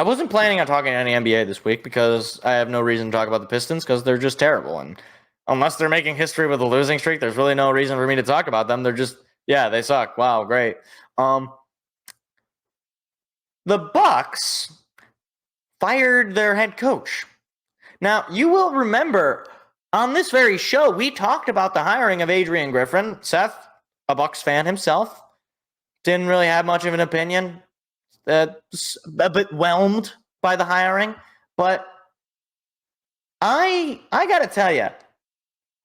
I wasn't planning on talking any NBA this week because I have no reason to talk about the Pistons because they're just terrible. And unless they're making history with a losing streak, there's really no reason for me to talk about them. They're just, they suck. Wow, great. The Bucks fired their head coach. Now, you will remember on this very show, we talked about the hiring of Adrian Griffin. Seth, a Bucks fan himself, didn't really have much of an opinion. A bit whelmed by the hiring. But I got to tell you,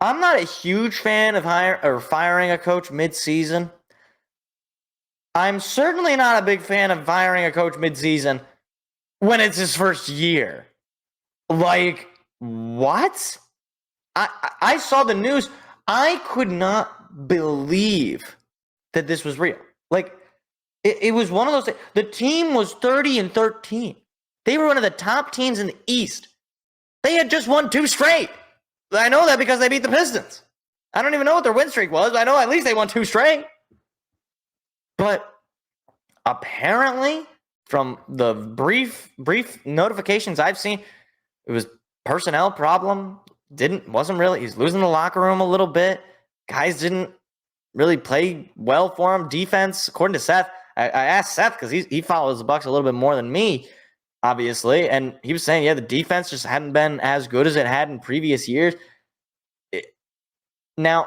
I'm not a huge fan of firing a coach mid-season. I'm certainly not a big fan of firing a coach mid-season when it's his first year. Like, what? I saw the news. I could not believe that this was real. Like, it was one of those things. The team was 30-13. They were one of the top teams in the East. They had just won 2 straight. I know that because they beat the Pistons. I don't even know what their win streak was. I know at least they won 2 straight. But apparently, from the brief notifications I've seen, it was personnel problem. Wasn't really. He's losing the locker room a little bit. Guys didn't really play well for him. Defense, according to Seth, I asked Seth because he follows the Bucks a little bit more than me, obviously, and he was saying, the defense just hadn't been as good as it had in previous years. Now,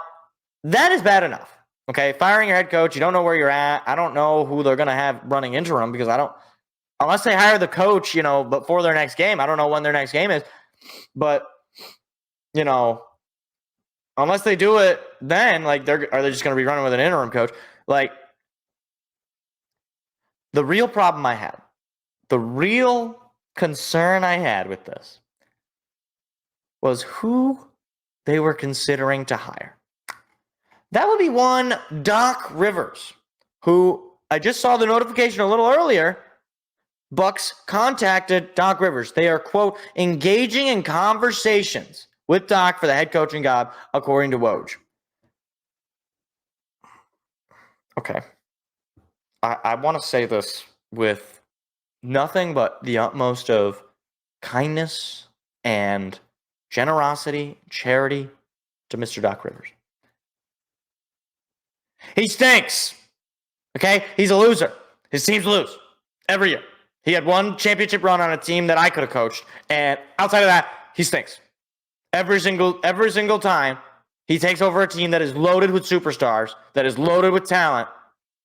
that is bad enough. Okay, firing your head coach, you don't know where you're at. I don't know who they're going to have running interim because unless they hire the coach, before their next game. I don't know when their next game is. But, unless they do it then, are they just going to be running with an interim coach? Like, the real problem I had, the real concern I had with this was who they were considering to hire. That would be one Doc Rivers, who I just saw the notification a little earlier. Bucks contacted Doc Rivers. They are, quote, engaging in conversations with Doc for the head coaching job, according to Woj. Okay. I want to say this with nothing but the utmost of kindness and generosity, charity to Mr. Doc Rivers. He stinks. Okay? He's a loser. His teams lose every year. He had one championship run on a team that I could have coached, and outside of that, he stinks. Every single time he takes over a team that is loaded with superstars, that is loaded with talent,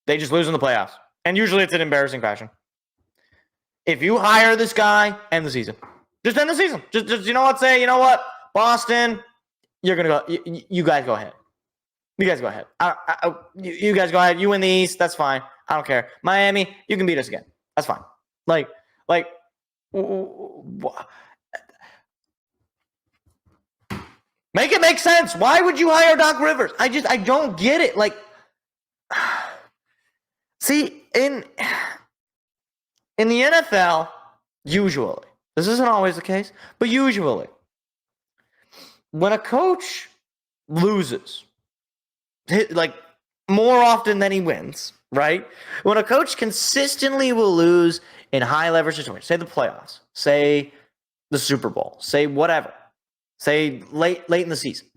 they just lose in the playoffs. And usually it's an embarrassing fashion. If you hire this guy, end the season. Just end the season. Just say, Boston, you're going to go. You guys go ahead. You guys go ahead. You guys go ahead. You win the East. That's fine. I don't care. Miami, you can beat us again. That's fine. Like, make it make sense. Why would you hire Doc Rivers? I don't get it. Like, see, in the NFL, usually, this isn't always the case, but usually, when a coach loses, more often than he wins, right? When a coach consistently will lose in high leverage situations, say the playoffs, say the Super Bowl, say whatever, say late in the season,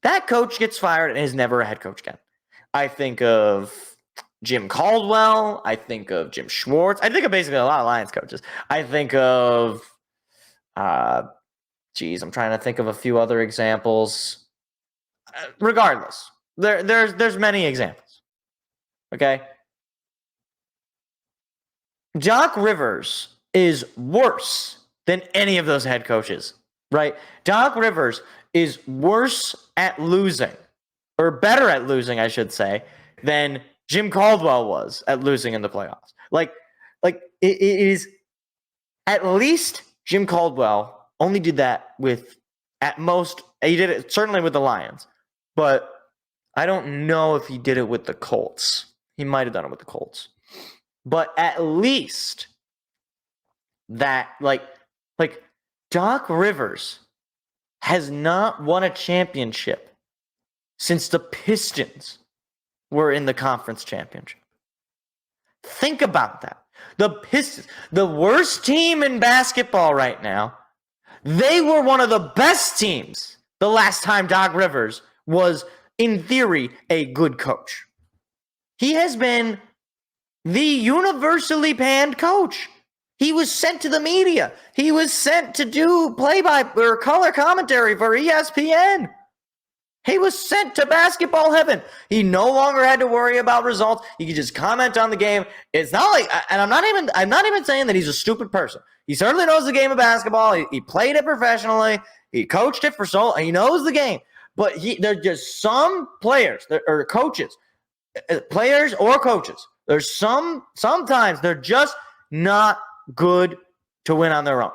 that coach gets fired and is never a head coach again. I think of Jim Caldwell. I think of Jim Schwartz. I think of basically a lot of Lions coaches. I think of, I'm trying to think of a few other examples. Regardless, there's many examples. Okay, Doc Rivers is worse than any of those head coaches, right? Doc Rivers is worse at losing, or better at losing, I should say, than Jim Caldwell was at losing in the playoffs. It is, at least Jim Caldwell only did that with, at most, he did it certainly with the Lions, but I don't know if he did it with the Colts. He might have done it with the Colts. But at least that, Doc Rivers has not won a championship since the Pistons were in the conference championship. Think about that. The Pistons, the worst team in basketball right now, they were one of the best teams the last time Doc Rivers was, in theory, a good coach. He has been the universally panned coach. He was sent to the media. He was sent to do play-by or color commentary for ESPN. He was sent to basketball heaven. He no longer had to worry about results. He could just comment on the game. It's not like, and I'm not even saying that he's a stupid person. He certainly knows the game of basketball. He played it professionally. He coached it for so. He knows the game. But there's just some players or coaches, players or coaches. There's sometimes they're just not good to win on their own.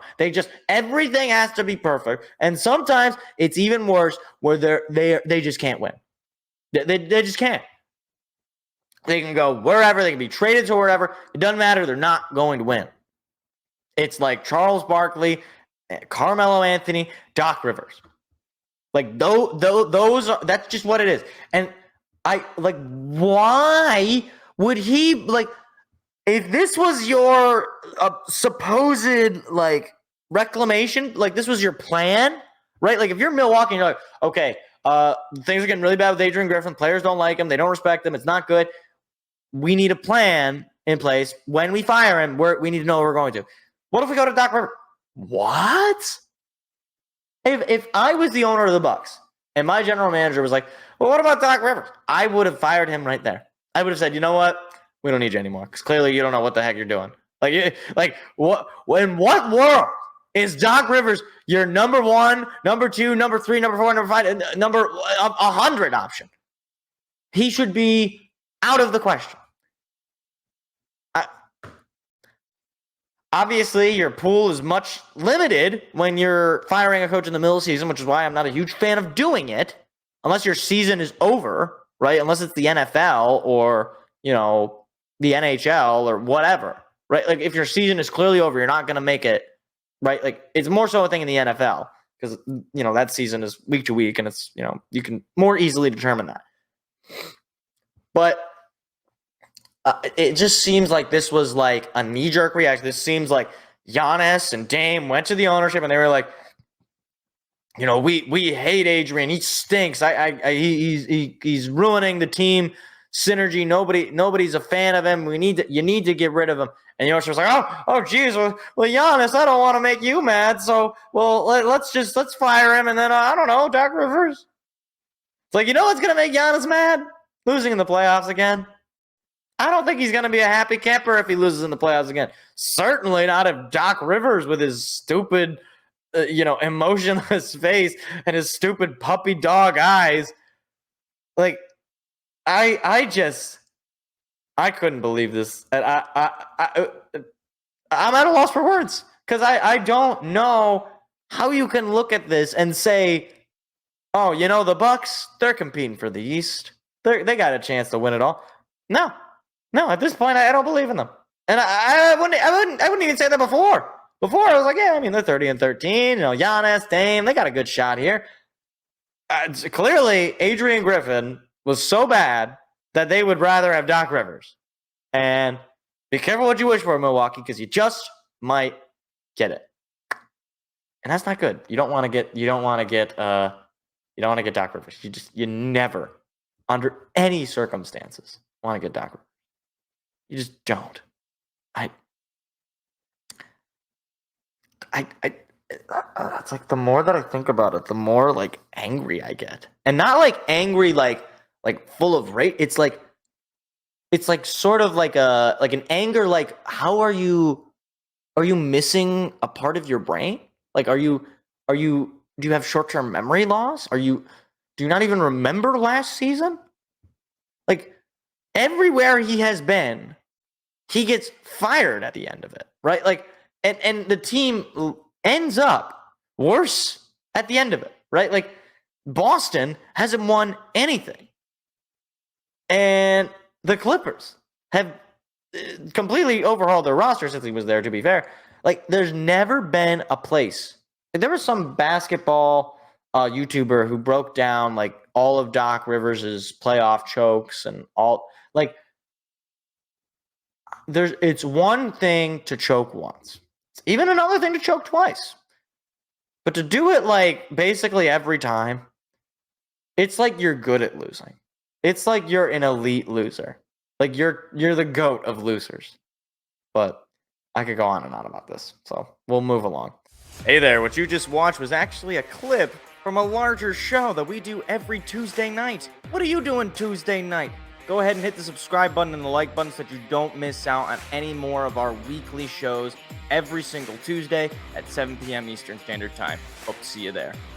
Everything has to be perfect, and sometimes it's even worse where they just can't win. They just can't. They can go wherever, they can be traded to wherever. It doesn't matter. They're not going to win. It's like Charles Barkley, Carmelo Anthony, Doc Rivers. Like those are, that's just what it is. And why would he, like, if this was your supposed, like, reclamation, like, this was your plan, right? Like, if you're Milwaukee and you're like, okay, things are getting really bad with Adrian Griffin. Players don't like him. They don't respect him. It's not good. We need a plan in place. When we fire him, we need to know what we're going to. What if we go to Doc Rivers? What? If I was the owner of the Bucks and my general manager was like, well, what about Doc Rivers? I would have fired him right there. I would have said, you know what? We don't need you anymore because clearly you don't know what the heck you're doing. What? In what world is Doc Rivers your number one, number two, number three, number four, number five, number 100 option? He should be out of the question. Obviously, your pool is much limited when you're firing a coach in the middle of the season, which is why I'm not a huge fan of doing it, unless your season is over, right? Unless it's the NFL or, the NHL or whatever, right? Like, if your season is clearly over, you're not going to make it, right? Like, it's more so a thing in the NFL because, that season is week to week and it's, you can more easily determine that. But it just seems like this was like a knee-jerk reaction. This seems like Giannis and Dame went to the ownership and they were like, we hate Adrian. He stinks. He's ruining the team synergy. Nobody's a fan of him. You need to get rid of him. And the ownership was like, oh, geez, well, Giannis, I don't want to make you mad. So, let's fire him. And then, I don't know, Doc Rivers. It's like, what's going to make Giannis mad? Losing in the playoffs again. I don't think he's going to be a happy camper if he loses in the playoffs again. Certainly not if Doc Rivers with his stupid, emotionless face and his stupid puppy dog eyes. Like, I couldn't believe this. And I'm at a loss for words because I don't know how you can look at this and say, oh, the Bucks, they're competing for the East. They got a chance to win it all. No, at this point, I don't believe in them. And I wouldn't even say that before. Before, I was like, yeah, they're 30-13. Giannis, Dame, they got a good shot here. Clearly, Adrian Griffin was so bad that they would rather have Doc Rivers. And be careful what you wish for, Milwaukee, because you just might get it. And that's not good. You don't want to get Doc Rivers. You never, under any circumstances, want to get Doc Rivers. You just don't. It's like the more that I think about it, the more like angry I get, and not like angry like full of rage. It's like sort of like an anger. Like, how are you missing a part of your brain? Like, do you have short-term memory loss? Do you not even remember last season? Like, everywhere he has been, he gets fired at the end of it, right? Like, and the team ends up worse at the end of it, right? Like, Boston hasn't won anything. And the Clippers have completely overhauled their roster since he was there, to be fair. Like, there's never been a place. There was some basketball YouTuber who broke down, like, all of Doc Rivers' playoff chokes and all. Like, it's one thing to choke once. It's even another thing to choke twice. But to do it like basically every time, it's like you're good at losing. It's like you're an elite loser. Like you're the GOAT of losers. But I could go on and on about this, so we'll move along. Hey there, what you just watched was actually a clip from a larger show that we do every Tuesday night. What are you doing Tuesday night? Go ahead and hit the subscribe button and the like button so that you don't miss out on any more of our weekly shows every single Tuesday at 7 p.m. Eastern Standard Time. Hope to see you there.